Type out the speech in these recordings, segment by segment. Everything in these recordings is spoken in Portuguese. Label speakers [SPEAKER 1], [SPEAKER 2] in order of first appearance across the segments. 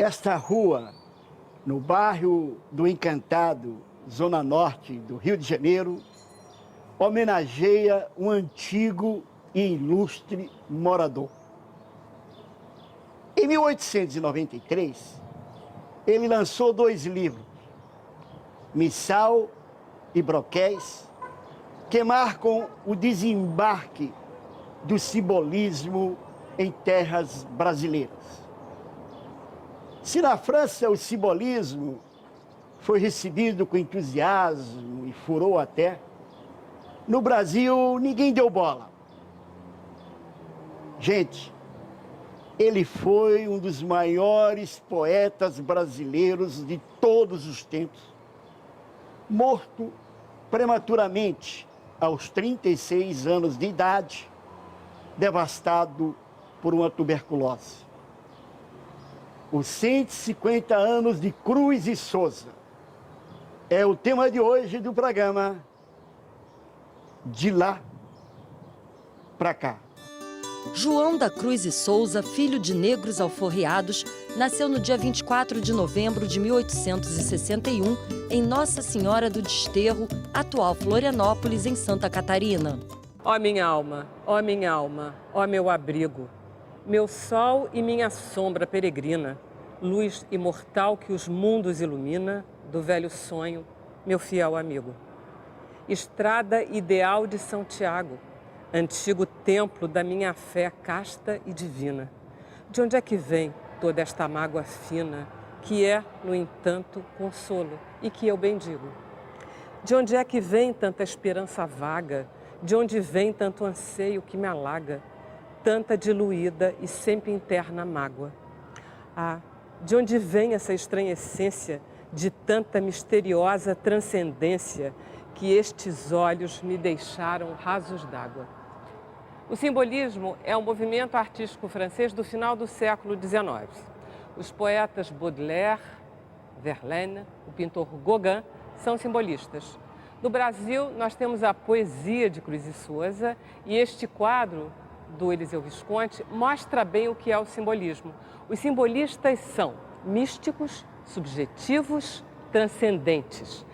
[SPEAKER 1] Esta rua, no bairro do Encantado, zona norte do Rio de Janeiro, homenageia um antigo e ilustre morador. Em 1893, ele lançou 2 livros, Missal e Broquéis, que marcam o desembarque do simbolismo em terras brasileiras. Se na França o simbolismo foi recebido com entusiasmo e furor até, no Brasil ninguém deu bola. Gente, ele foi um dos maiores poetas brasileiros de todos os tempos, morto prematuramente aos 36 anos de idade, devastado por uma tuberculose. Os 150 anos de Cruz e Souza é o tema de hoje do programa De Lá Pra Cá.
[SPEAKER 2] João da Cruz e Souza, filho de negros alforreados, nasceu no dia 24 de novembro de 1861, em Nossa Senhora do Desterro, atual Florianópolis, em Santa Catarina.
[SPEAKER 3] Ó minha alma, ó meu abrigo, meu sol e minha sombra peregrina, luz imortal que os mundos ilumina, do velho sonho, meu fiel amigo. Estrada ideal de São Tiago, antigo templo da minha fé casta e divina. De onde é que vem toda esta mágoa fina, que é, no entanto, consolo e que eu bendigo? De onde é que vem tanta esperança vaga? De onde vem tanto anseio que me alaga? Tanta diluída e sempre interna mágoa? Ah, de onde vem essa estranha essência de tanta misteriosa transcendência que estes olhos me deixaram rasos d'água? O simbolismo é um movimento artístico francês do final do século XIX. Os poetas Baudelaire, Verlaine, o pintor Gauguin são simbolistas. No Brasil, nós temos a poesia de Cruz e Souza e este quadro do Eliseu Visconti mostra bem o que é o simbolismo. Os simbolistas são místicos, subjetivos, transcendentes.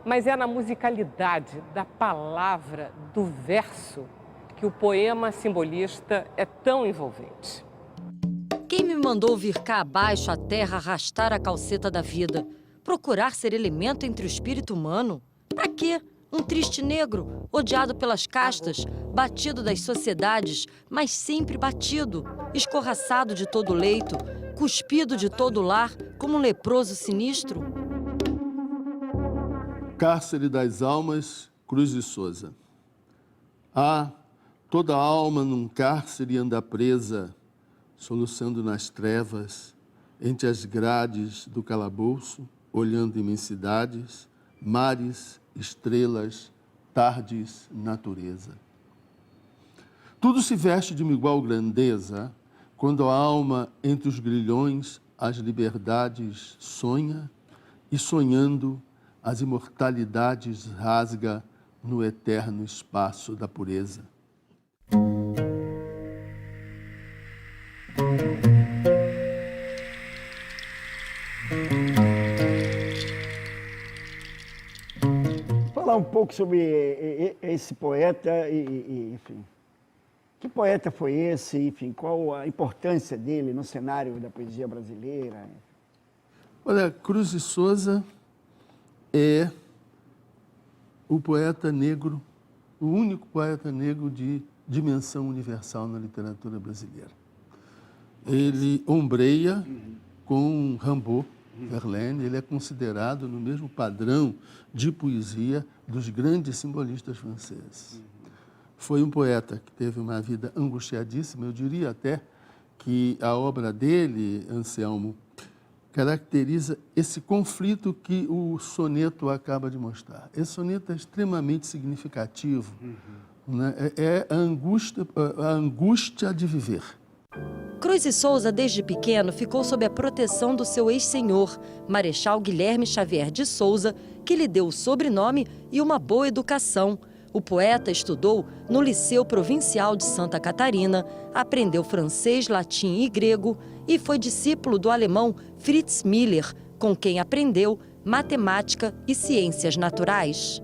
[SPEAKER 3] Mas é na musicalidade da palavra, do verso, que o poema simbolista é tão envolvente.
[SPEAKER 2] Quem me mandou vir cá abaixo à terra arrastar a calceta da vida? Procurar ser elemento entre o espírito humano? Pra quê? Um triste negro, odiado pelas castas, batido das sociedades, mas sempre batido, escorraçado de todo leito, cuspido de todo lar, como um leproso sinistro?
[SPEAKER 4] Cárcere das almas, Cruz e Souza. Ah, toda alma num cárcere anda presa, soluçando nas trevas, entre as grades do calabouço, olhando imensidades, mares, estrelas, tardes, natureza. Tudo se veste de uma igual grandeza, quando a alma entre os grilhões as liberdades sonha, e sonhando as imortalidades rasga no eterno espaço da pureza.
[SPEAKER 1] Falar um pouco sobre esse poeta enfim, que poeta foi esse, enfim, qual a importância dele no cenário da poesia brasileira?
[SPEAKER 4] Olha, Cruz e Souza é o poeta negro, o único poeta negro de dimensão universal na literatura brasileira. Ele ombreia com Rimbaud, Verlaine, ele é considerado no mesmo padrão de poesia dos grandes simbolistas franceses. Foi um poeta que teve uma vida angustiadíssima, eu diria até que a obra dele, Anselmo, caracteriza esse conflito que o soneto acaba de mostrar. Esse soneto é extremamente significativo, né? É a angústia de viver.
[SPEAKER 2] Cruz e Souza, desde pequeno, ficou sob a proteção do seu ex-senhor, Marechal Guilherme Xavier de Souza, que lhe deu o sobrenome e uma boa educação. O poeta estudou no Liceu Provincial de Santa Catarina, aprendeu francês, latim e grego e foi discípulo do alemão Fritz Miller, com quem aprendeu matemática e ciências naturais.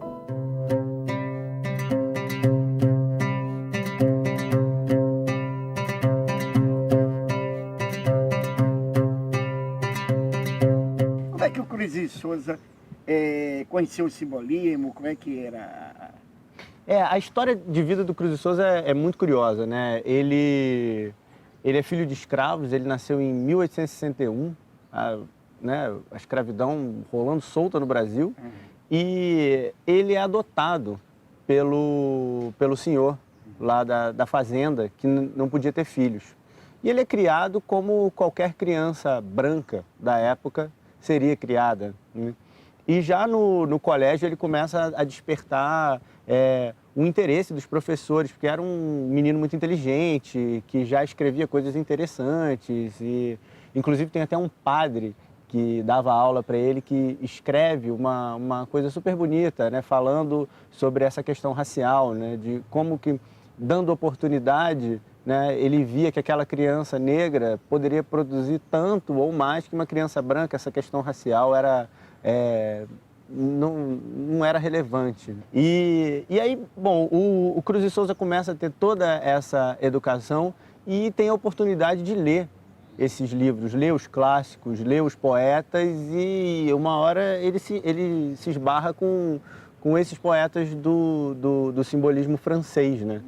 [SPEAKER 1] Como é que o Cruz de Souza conheceu o simbolismo? Como é que era?
[SPEAKER 5] A história de vida do Cruz de Souza é muito curiosa, né? Ele é filho de escravos, ele nasceu em 1861, né? A escravidão rolando solta no Brasil, e ele é adotado pelo senhor lá da fazenda, que não podia ter filhos. E ele é criado como qualquer criança branca da época seria criada, né? E já no colégio ele começa a despertar o interesse dos professores, porque era um menino muito inteligente, que já escrevia coisas interessantes. E, inclusive, tem até um padre que dava aula para ele, que escreve uma coisa super bonita, né, falando sobre essa questão racial, né, de como que, dando oportunidade, né, ele via que aquela criança negra poderia produzir tanto ou mais que uma criança branca. Essa questão racial não era relevante. E aí, bom, o Cruz de Souza começa a ter toda essa educação e tem a oportunidade de ler esses livros, ler os clássicos, ler os poetas, e uma hora ele se esbarra com esses poetas do simbolismo francês, né?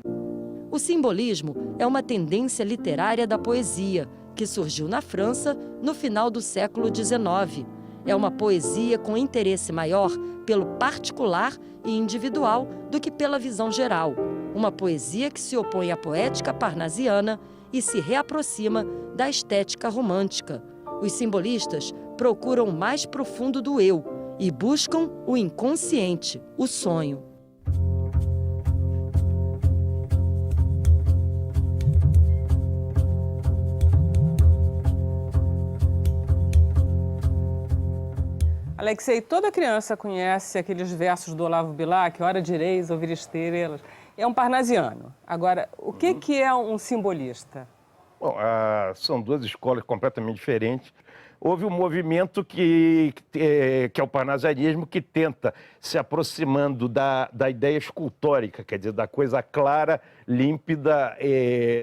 [SPEAKER 2] O simbolismo é uma tendência literária da poesia, que surgiu na França no final do século XIX. É uma poesia com interesse maior pelo particular e individual do que pela visão geral. Uma poesia que se opõe à poética parnasiana e se reaproxima da estética romântica. Os simbolistas procuram o mais profundo do eu e buscam o inconsciente, o sonho.
[SPEAKER 3] Alexei, toda criança conhece aqueles versos do Olavo Bilac, hora direis, ouvir estrelas. É um parnasiano. Agora, o que é um simbolista?
[SPEAKER 6] Bom, são duas escolas completamente diferentes. Houve um movimento que é o parnasianismo, que tenta, se aproximando da ideia escultórica, quer dizer, da coisa clara, límpida,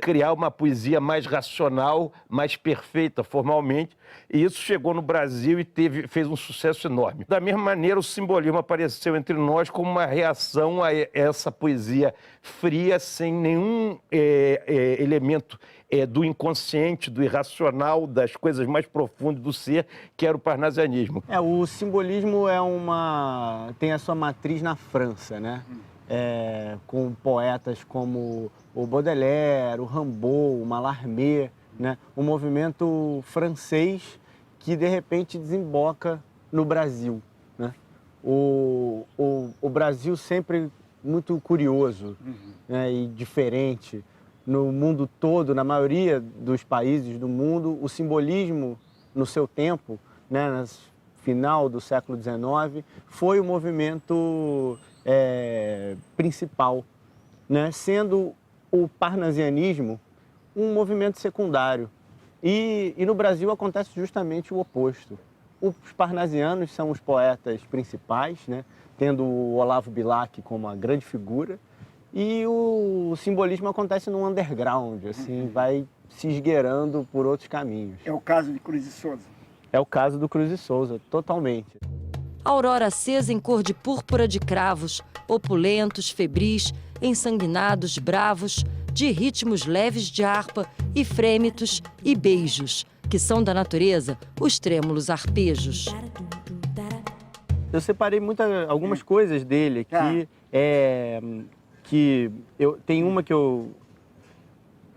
[SPEAKER 6] criar uma poesia mais racional, mais perfeita formalmente. E isso chegou no Brasil e fez um sucesso enorme. Da mesma maneira, o simbolismo apareceu entre nós como uma reação a essa poesia fria, sem nenhum elemento do inconsciente, do irracional, das coisas mais profundas do ser, que era o parnasianismo.
[SPEAKER 5] O simbolismo tem a sua matriz na França, né? Com poetas como o Baudelaire, o Rimbaud, o Mallarmé, né? Um movimento francês que, de repente, desemboca no Brasil, né? O Brasil sempre muito curioso, né? E diferente. No mundo todo, na maioria dos países do mundo, o simbolismo, no seu tempo, né, no final do século XIX, foi o movimento principal, né, sendo o parnasianismo um movimento secundário. E no Brasil acontece justamente o oposto. Os parnasianos são os poetas principais, né, tendo o Olavo Bilac como a grande figura, e o simbolismo acontece no underground, assim, vai se esgueirando por outros caminhos.
[SPEAKER 1] É o caso de Cruz de Souza.
[SPEAKER 5] É o caso do Cruz de Souza, totalmente.
[SPEAKER 2] Aurora acesa em cor de púrpura de cravos, opulentos, febris, ensanguinados, bravos, de ritmos leves de harpa e frêmitos e beijos, que são da natureza os trêmulos arpejos.
[SPEAKER 5] Eu separei algumas coisas dele aqui,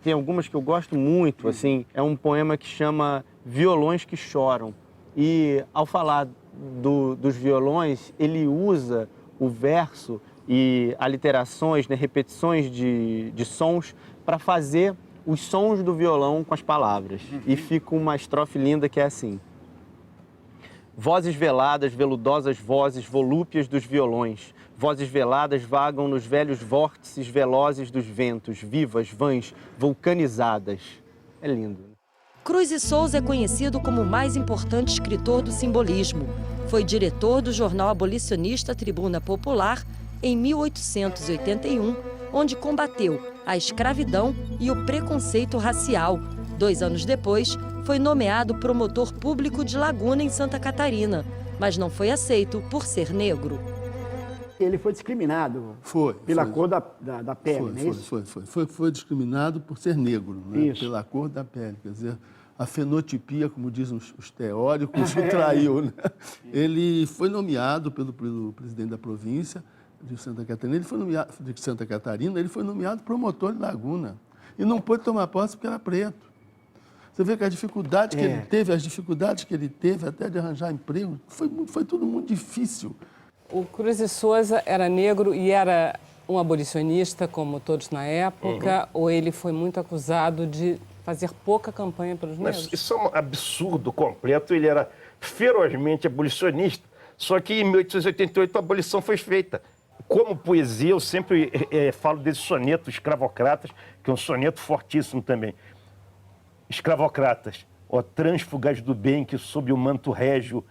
[SPEAKER 5] tem algumas que eu gosto muito, assim, é um poema que chama Violões que Choram. E ao falar dos violões, ele usa o verso e aliterações, né, repetições de sons para fazer os sons do violão com as palavras. E fica uma estrofe linda que é assim: vozes veladas, veludosas vozes volúpias dos violões, Vozes veladas vagam nos velhos vórtices velozes dos ventos, vivas, vãs, vulcanizadas. É lindo.
[SPEAKER 2] Cruz e Souza é conhecido como o mais importante escritor do simbolismo. Foi diretor do jornal abolicionista Tribuna Popular em 1881, onde combateu a escravidão e o preconceito racial. 2 anos depois, foi nomeado promotor público de Laguna, em Santa Catarina, mas não foi aceito por ser negro.
[SPEAKER 1] Ele foi discriminado pela cor da pele, não é isso?
[SPEAKER 4] Foi discriminado por ser negro, né?
[SPEAKER 1] Isso.
[SPEAKER 4] Pela cor da pele. Quer dizer, a fenotipia, como dizem os teóricos, o traiu. Né? Ele foi nomeado pelo presidente da província de Santa Catarina, ele foi nomeado promotor de Laguna. E não pôde tomar posse porque era preto. Você vê que a dificuldade que ele teve, as dificuldades que ele teve até de arranjar emprego, foi tudo muito difícil.
[SPEAKER 3] O Cruz e Souza era negro e era um abolicionista, como todos na época, ou ele foi muito acusado de fazer pouca campanha pelos negros?
[SPEAKER 6] Isso é um absurdo completo. Ele era ferozmente abolicionista, só que em 1888 a abolição foi feita. Como poesia, eu sempre falo desse soneto Escravocratas, que é um soneto fortíssimo também. Escravocratas, ó trânsfugas do bem que sob o manto régio,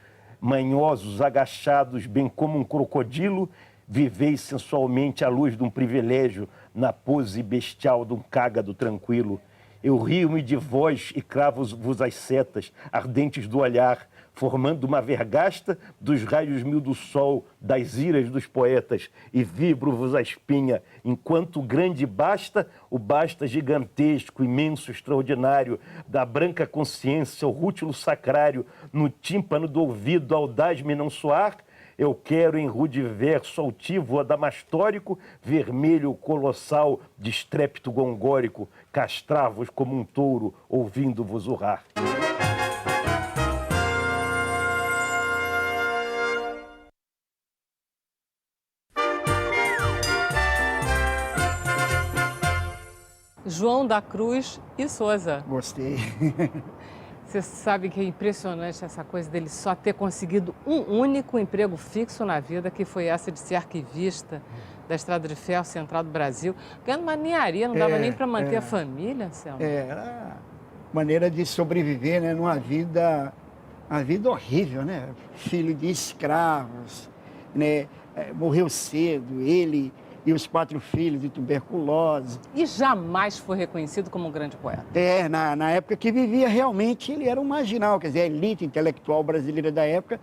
[SPEAKER 6] manhosos, agachados, bem como um crocodilo, viveis sensualmente à luz de um privilégio, na pose bestial de um cágado tranquilo. Eu rio-me de vós e cravo-vos as setas, ardentes do olhar, formando uma vergasta dos raios mil do sol, das iras dos poetas, e vibro-vos a espinha, enquanto o grande basta, o basta gigantesco, imenso, extraordinário, da branca consciência, o rútilo sacrário, no tímpano do ouvido, audaz-me não soar, eu quero em rude verso altivo, adamastórico, vermelho, colossal, de estrépito gongórico, castrar-vos como um touro, ouvindo-vos urrar.
[SPEAKER 3] João da Cruz e Souza.
[SPEAKER 1] Gostei.
[SPEAKER 3] Você sabe que é impressionante essa coisa dele só ter conseguido um único emprego fixo na vida, que foi essa de ser arquivista da Estrada de Ferro Central do Brasil, ganhando uma ninharia, não dava nem para manter a família, Anselmo.
[SPEAKER 1] Era maneira de sobreviver, né, numa vida, uma vida horrível, né? Filho de escravos, né? Morreu cedo, ele e os 4 filhos de tuberculose.
[SPEAKER 3] E jamais foi reconhecido como um grande poeta.
[SPEAKER 1] Na época que vivia, realmente, ele era um marginal, quer dizer, a elite intelectual brasileira da época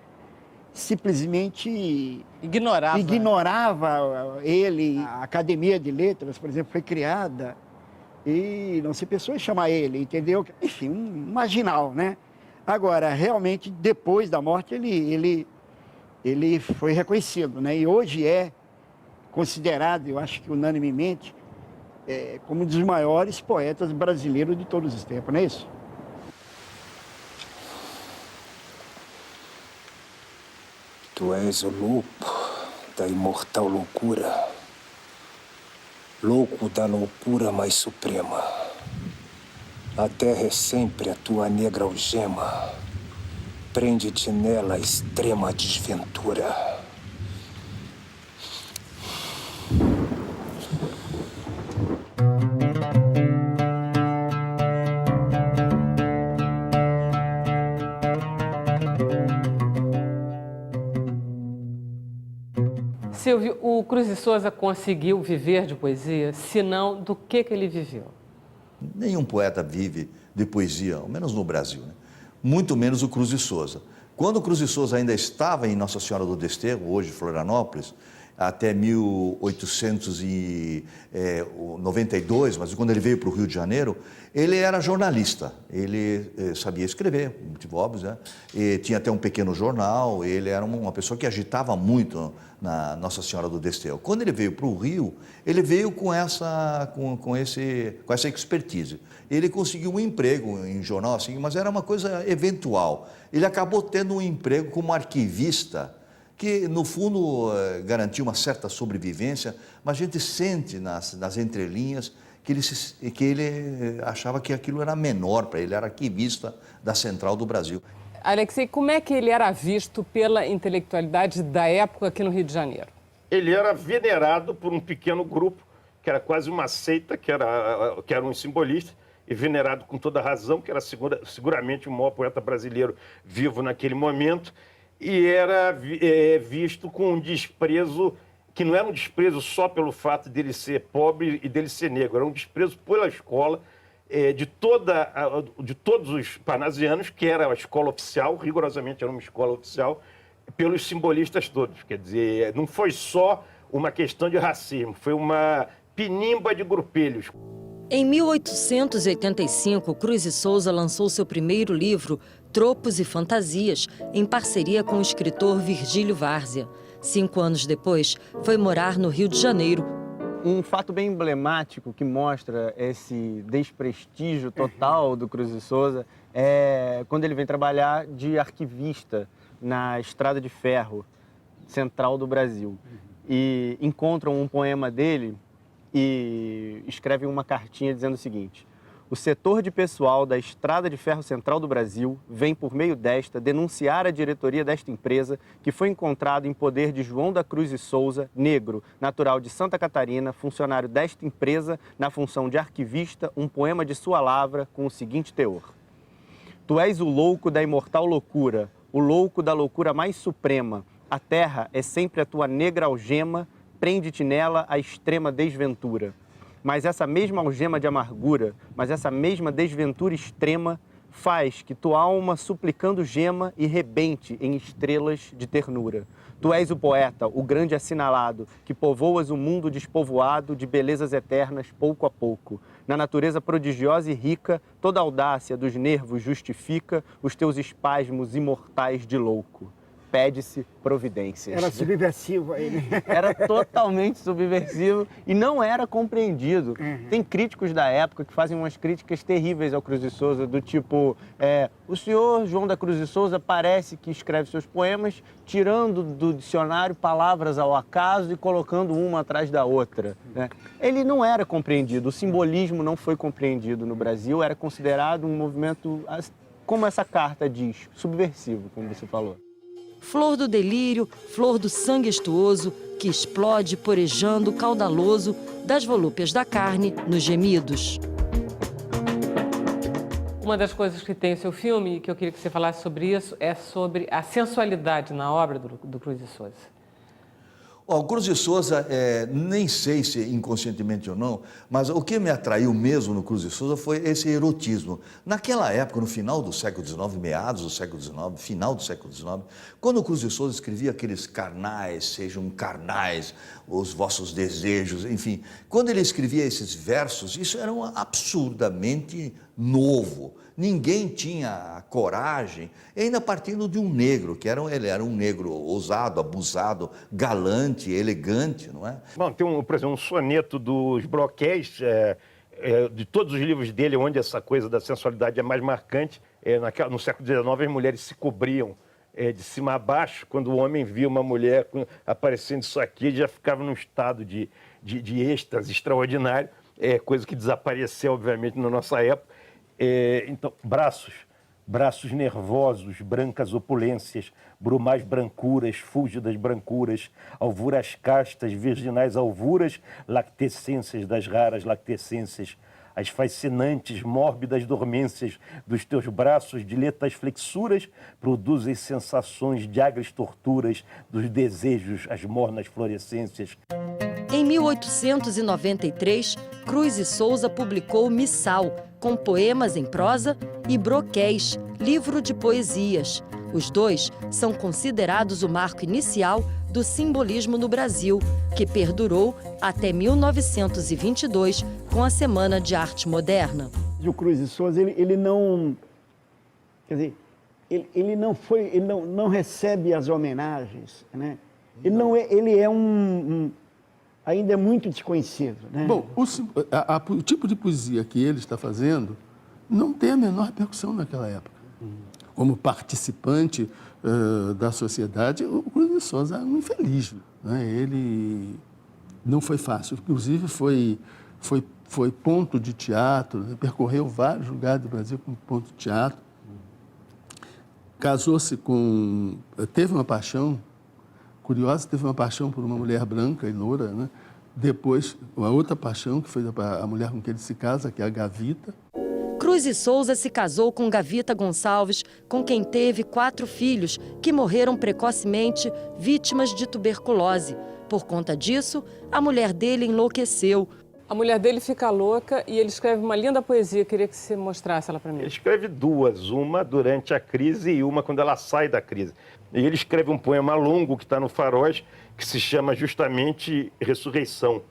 [SPEAKER 1] simplesmente ignorava ele. A Academia de Letras, por exemplo, foi criada e não se pensou em chamar ele, entendeu? Enfim, um marginal, né? Agora, realmente, depois da morte, ele foi reconhecido, né? E hoje é considerado, eu acho que unanimemente, como um dos maiores poetas brasileiros de todos os tempos, não é isso?
[SPEAKER 7] Tu és o louco da imortal loucura, louco da loucura mais suprema. A terra é sempre a tua negra algema, prende-te nela a extrema desventura.
[SPEAKER 3] Silvio, o Cruz e Souza conseguiu viver de poesia, senão do que ele viveu?
[SPEAKER 8] Nenhum poeta vive de poesia, ao menos no Brasil, né? Muito menos o Cruz e Souza. Quando o Cruz e Souza ainda estava em Nossa Senhora do Desterro, hoje Florianópolis, até 1892, mas quando ele veio para o Rio de Janeiro, ele era jornalista, ele sabia escrever, motivo óbvio, né? E tinha até um pequeno jornal, ele era uma pessoa que agitava muito na Nossa Senhora do Desterro. Quando ele veio para o Rio, ele veio com essa expertise. Ele conseguiu um emprego em jornal, assim, mas era uma coisa eventual. Ele acabou tendo um emprego como arquivista, que, no fundo, garantia uma certa sobrevivência, mas a gente sente nas entrelinhas que ele achava que aquilo era menor para ele, era arquivista da Central do Brasil.
[SPEAKER 3] Alexei, como é que ele era visto pela intelectualidade da época aqui no Rio de Janeiro?
[SPEAKER 6] ele era venerado por um pequeno grupo, que era quase uma seita, que eram os simbolistas, e venerado com toda razão, que era seguramente o maior poeta brasileiro vivo naquele momento, e era visto com um desprezo, que não era um desprezo só pelo fato dele ser pobre e dele ser negro, era um desprezo pela escola, de todos os parnasianos, que era a escola oficial, rigorosamente era uma escola oficial, pelos simbolistas todos. Quer dizer, não foi só uma questão de racismo, foi uma pinimba de grupelhos.
[SPEAKER 2] Em 1885, Cruz e Souza lançou seu primeiro livro, Tropos e Fantasias, em parceria com o escritor Virgílio Várzea. 5 anos depois, foi morar no Rio de Janeiro.
[SPEAKER 5] Um fato bem emblemático que mostra esse desprestígio total do Cruz e Souza é quando ele vem trabalhar de arquivista na Estrada de Ferro Central do Brasil. E encontram um poema dele e escrevem uma cartinha dizendo o seguinte: o setor de pessoal da Estrada de Ferro Central do Brasil vem, por meio desta, denunciar a diretoria desta empresa que foi encontrado em poder de João da Cruz e Souza, negro, natural de Santa Catarina, funcionário desta empresa, na função de arquivista, um poema de sua lavra com o seguinte teor: tu és o louco da imortal loucura, o louco da loucura mais suprema. A terra é sempre a tua negra algema, prende-te nela a extrema desventura. Mas essa mesma algema de amargura, mas essa mesma desventura extrema, faz que tua alma suplicando gema e rebente em estrelas de ternura. Tu és o poeta, o grande assinalado, que povoas o mundo despovoado de belezas eternas pouco a pouco. Na natureza prodigiosa e rica, toda a audácia dos nervos justifica os teus espasmos imortais de louco. Pede-se providências.
[SPEAKER 1] Era subversivo aí, né?
[SPEAKER 5] Era totalmente subversivo e não era compreendido. Tem críticos da época que fazem umas críticas terríveis ao Cruz e Souza, do tipo, o senhor João da Cruz e Souza parece que escreve seus poemas tirando do dicionário palavras ao acaso e colocando uma atrás da outra, né? Ele não era compreendido, o simbolismo não foi compreendido no Brasil, era considerado um movimento, como essa carta diz, subversivo, como você falou.
[SPEAKER 2] Flor do delírio, flor do sangue estuoso, que explode porejando caudaloso das volúpias da carne nos gemidos.
[SPEAKER 3] Uma das coisas que tem o seu filme, e que eu queria que você falasse sobre isso, é sobre a sensualidade na obra do Cruz e Souza.
[SPEAKER 8] O Cruz e Souza, nem sei se inconscientemente ou não, mas o que me atraiu mesmo no Cruz e Souza foi esse erotismo. Naquela época, no final do século XIX, meados do século XIX, final do século XIX, quando o Cruz e Souza escrevia aqueles carnais, sejam carnais, os vossos desejos, enfim, quando ele escrevia esses versos, isso era absurdamente novo. Ninguém tinha a coragem, ainda partindo de um negro, ele era um negro ousado, abusado, galante, elegante, não é?
[SPEAKER 6] Bom, tem, por exemplo, um soneto dos Broquéis, de todos os livros dele, onde essa coisa da sensualidade é mais marcante. No século XIX, as mulheres se cobriam de cima a baixo. Quando o homem via uma mulher aparecendo isso aqui, ele já ficava num estado de êxtase extraordinário, coisa que desapareceu, obviamente, na nossa época. Então, braços nervosos, brancas opulências, brumais brancuras, fúlgidas brancuras, alvuras castas, virginais alvuras, lactescências das raras lactescências, as fascinantes, mórbidas dormências dos teus braços, diletas flexuras, produzem sensações de agres torturas dos desejos, as mornas florescências.
[SPEAKER 2] Em 1893, Cruz e Souza publicou Missal, com poemas em prosa, e Broquéis, livro de poesias. Os dois são considerados o marco inicial do simbolismo no Brasil, que perdurou até 1922, com a Semana de Arte Moderna.
[SPEAKER 1] O Cruz e Souza, ele não... Quer dizer, ele não recebe as homenagens, né? Ele é ainda é muito desconhecido, né?
[SPEAKER 4] Bom, o tipo de poesia que ele está fazendo não tem a menor repercussão naquela época. Como participante da sociedade, o Cruz e Souza é um infeliz, né? Ele não foi fácil, inclusive foi ponto de teatro, né? Percorreu vários lugares do Brasil como ponto de teatro. Casou-se teve uma paixão curiosa, teve uma paixão por uma mulher branca e loura, né? Depois, uma outra paixão, que foi a mulher com quem ele se casa, que é a Gavita.
[SPEAKER 2] Cruz e Souza se casou com Gavita Gonçalves, com quem teve 4 filhos, que morreram precocemente, vítimas de tuberculose. Por conta disso, a mulher dele enlouqueceu.
[SPEAKER 3] A mulher dele fica louca e ele escreve uma linda poesia. Queria que você mostrasse ela para mim.
[SPEAKER 6] Ele escreve 2, uma durante a crise e uma quando ela sai da crise. E ele escreve um poema longo que está no Faróis, que se chama justamente Ressurreição.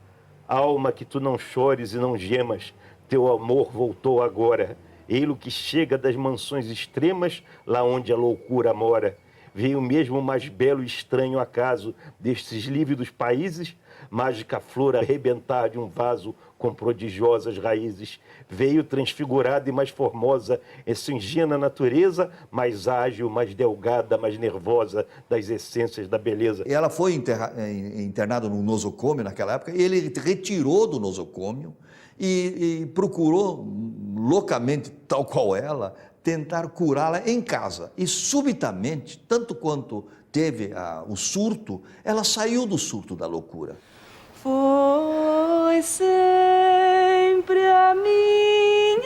[SPEAKER 6] Alma, que tu não chores e não gemas, teu amor voltou agora. Ei-lo que chega das mansões extremas, lá onde a loucura mora. Veio mesmo o mais belo e estranho acaso destes lívidos países, mágica flor a arrebentar de um vaso com prodigiosas raízes. Veio transfigurada e mais formosa, essa ingênua natureza, mais ágil, mais delgada, mais nervosa das essências da beleza.
[SPEAKER 8] Ela foi internada no nosocômio naquela época, e ele retirou do nosocômio e procurou, loucamente, tal qual ela, tentar curá-la em casa. E subitamente, tanto quanto teve o surto, ela saiu do surto da loucura.
[SPEAKER 9] Foi sempre a minha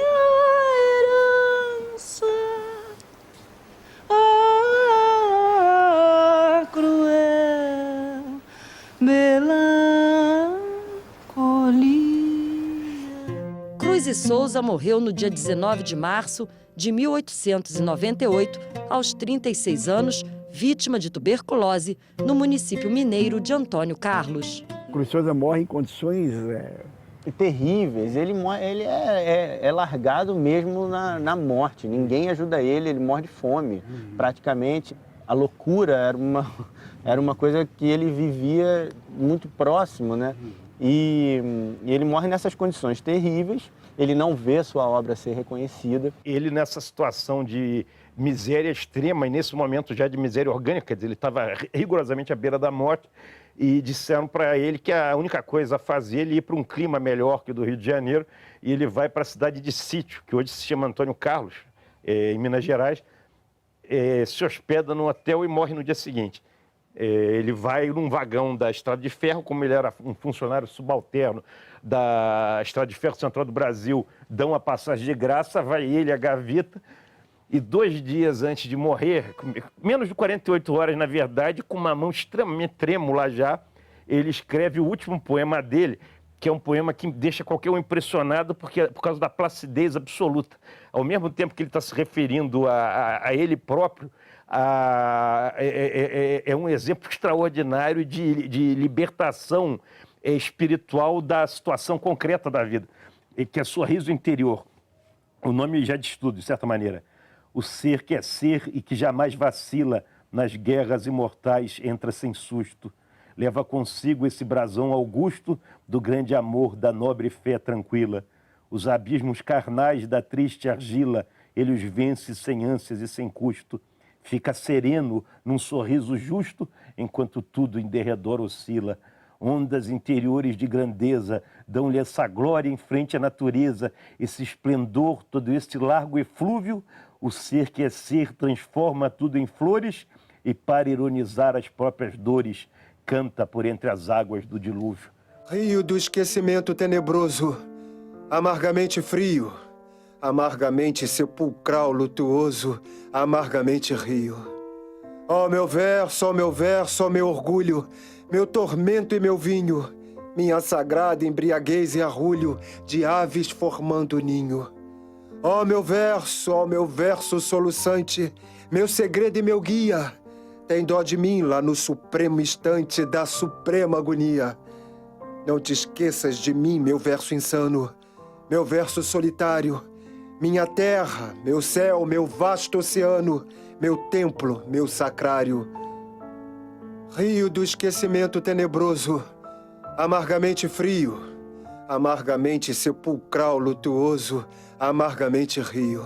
[SPEAKER 9] herança, a cruel melancolia.
[SPEAKER 2] Cruz e Souza morreu no dia 19 de março de 1898, aos 36 anos, vítima de tuberculose, no município mineiro de Antônio Carlos.
[SPEAKER 1] Cruz Souza morre em condições
[SPEAKER 5] terríveis. Ele é largado mesmo na morte. Ninguém ajuda ele morre de fome, praticamente. A loucura era uma coisa que ele vivia muito próximo, né? E ele morre nessas condições terríveis. Ele não vê sua obra ser reconhecida.
[SPEAKER 6] Ele, nessa situação de miséria extrema, e nesse momento já de miséria orgânica, quer dizer, ele estava rigorosamente à beira da morte, e disseram para ele que a única coisa a fazer ele ir para um clima melhor que o do Rio de Janeiro, e ele vai para a cidade de Sítio, que hoje se chama Antônio Carlos, em Minas Gerais, se hospeda num hotel e morre no dia seguinte. Ele vai num vagão da Estrada de Ferro, como ele era um funcionário subalterno da Estrada de Ferro Central do Brasil, dão a passagem de graça, vai ele, a Gavita, e 2 dias antes de morrer, menos de 48 horas, na verdade, com uma mão extremamente trêmula já, ele escreve o último poema dele, que é um poema que deixa qualquer um impressionado por causa da placidez absoluta. Ao mesmo tempo que ele está se referindo a ele próprio, é um exemplo extraordinário de libertação espiritual da situação concreta da vida, que é Sorriso Interior. O nome já diz tudo, de certa maneira. O ser que é ser e que jamais vacila nas guerras imortais entra sem susto. Leva consigo esse brasão augusto do grande amor, da nobre fé tranquila. Os abismos carnais da triste argila, ele os vence sem ânsias e sem custo. Fica sereno num sorriso justo, enquanto tudo em derredor oscila. Ondas interiores de grandeza dão-lhe essa glória em frente à natureza, esse esplendor, todo este largo eflúvio. O ser que é ser transforma tudo em flores e, para ironizar as próprias dores, canta por entre as águas do dilúvio.
[SPEAKER 10] Rio do esquecimento tenebroso, amargamente frio, amargamente sepulcral lutuoso, amargamente rio. Ó meu verso, ó meu orgulho, meu tormento e meu vinho, minha sagrada embriaguez e arrulho de aves formando ninho. Ó meu verso soluçante, meu segredo e meu guia, tem dó de mim lá no supremo instante da suprema agonia. Não te esqueças de mim, meu verso insano, meu verso solitário, minha terra, meu céu, meu vasto oceano, meu templo, meu sacrário. Rio do esquecimento tenebroso, amargamente frio, amargamente sepulcral lutuoso, amargamente rio.